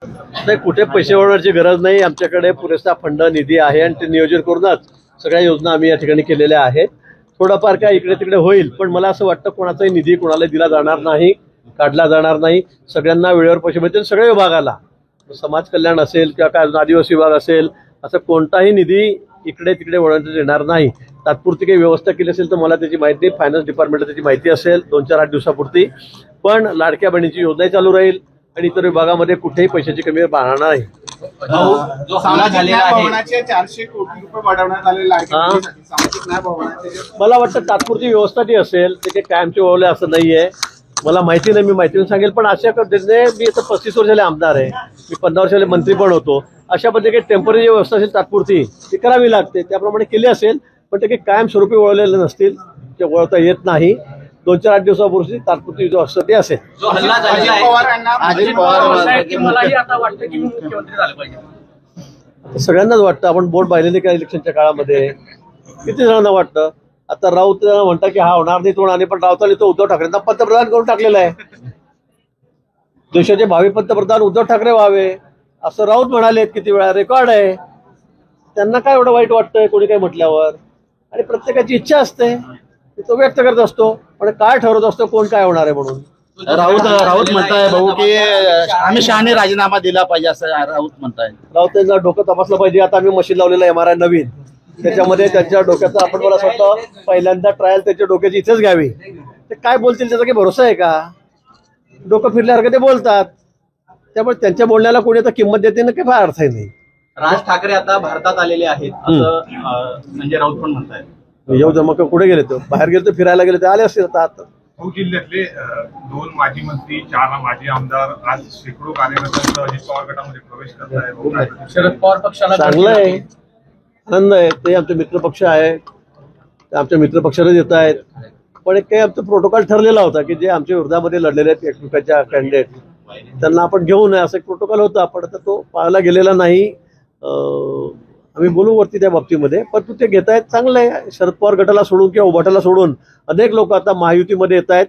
नाही, कुठे पैसे वळवण्याची गरज नाही. आमच्याकडे पुरेसा फंड निधी आहे आणि ते नियोजन करूनच सगळ्या योजना आम्ही या ठिकाणी केलेल्या आहेत. थोडंफार काय इकडे तिकडे होईल, पण मला असं वाटतं कोणाचाही निधी कोणाला दिला जाणार नाही, काढला जाणार नाही. सगळ्यांना वेळेवर पैसे मिळतील. सगळ्या विभागाला, समाज कल्याण असेल किंवा काय आदिवासी विभाग असेल, असं कोणताही निधी इकडे तिकडे वळवण्यात येणार नाही. तात्पुरती काही व्यवस्था केली असेल तर मला त्याची माहिती नाही. फायनान्स डिपार्टमेंटला त्याची माहिती असेल 2-4-8 दिवसापुरती. पण लाडक्या बहिणीची योजनाही चालू राहील आणि इतर विभागामध्ये कुठेही पैशाची कमी राहणार नाही. जो हल्ला झालेला आहे 400 कोटी रुपये वाढवण्यात आलेला आहे. सामाजिक न्याय भवनाचे मला वाटतं तात्पुरती व्यवस्था ती असेल, ते काही कायमचे वळवले असं नाहीये. मला माहिती नाही, मी माहितीने सांगेल. पण अशा पद्धतीने मी आता 35 वर्षाले आमदार आहे, मी 15 वर्षाले मंत्री पण होतो. अशा पद्धतीने टेम्पररी व्यवस्था असेल तात्पुरती ती करावी लागते, त्याप्रमाणे केली असेल. पण ते काही कायमस्वरूपी वळवलेले नसतील, ते वळवता येत नाही. 2-4-8 दिवसापूर्वी तात्पुरती जो असतं ते असेल. जो हल्ला झालेला आहे अजित पवार मलाही आता वाटतं की मुख्यमंत्री झाले पाहिजे. सगळ्यांनाच वाटतं. आपण बोर्ड पाहिलेले का इलेक्शनच्या काळामध्ये किती जणांना वाटतं. आता राऊत म्हणतात की हा होणार नाही, तो होणार नाही. पण राऊतांनी तो उद्धव ठाकरेंना पंतप्रधान करून टाकलेला आहे. देशाचे भावी पंतप्रधान उद्धव ठाकरे व्हावे असं राऊत म्हणालेत, किती वेळा रेकॉर्ड आहे. त्यांना काय एवढं वाईट वाटतंय कोणी काही म्हटल्यावर. आणि प्रत्येकाची इच्छा असते, तो व्यक्त करत असतो. पण काय ठरवत असतो कोण काय होणार आहे म्हणून. राऊत म्हणताय भाऊ की अमित शहाने राजीनामा दिला पाहिजे असं राऊत म्हणताय. राऊत त्यांना डोकं तपासलं पाहिजे. आता आम्ही मशीन लावलेलं MRI नवीन, त्याच्यामध्ये त्यांच्या डोक्याचा आपण मला असं वाटतं पहिल्यांदा ट्रायल त्याच्या डोक्याची इथेच घ्यावी. ते काय बोलतील त्याचा काही भरोसा आहे का. डोकं फिरल्यासारखं ते बोलतात. त्यामुळे त्यांच्या बोलण्याला कोणी आता किंमत देते ना, काही फार अर्थ नाही. राज ठाकरे आता भारतात आलेले आहेत असं संजय राऊत पण म्हणतायत. येऊ दे, मग कुठे गेले तो, बाहेर गेले तर फिरायला गेले तर आले असतील. आता जिल्ह्यातले 2 माजी मंत्री, 4 माजी आमदार आज शेकडो कार्यकर्त्यांसह अजित पवार गटामध्ये प्रवेश करत आहेत. शरद पवार पक्षाला चांगलं आहे, आनंद आहे. ते आमचे मित्रपक्ष आहे, ते आमच्या मित्रपक्षालाच येत आहेत. पण एक काही आमचा प्रोटोकॉल ठरलेला होता की जे आमच्या विरोधामध्ये लढलेले आहेत एकमेकांच्या कॅन्डिडेट त्यांना आपण घेऊ नये, असं एक प्रोटोकॉल होता. पण आता तो पाळला गेलेला नाही. आम्ही बोलू वरती त्या बाबतीमध्ये. पण तू ते घेतायत चांगलं आहे. शरद पवार गटाला सोडून किंवा उभाटाला सोडून अनेक लोक आता महायुतीमध्ये येत आहेत.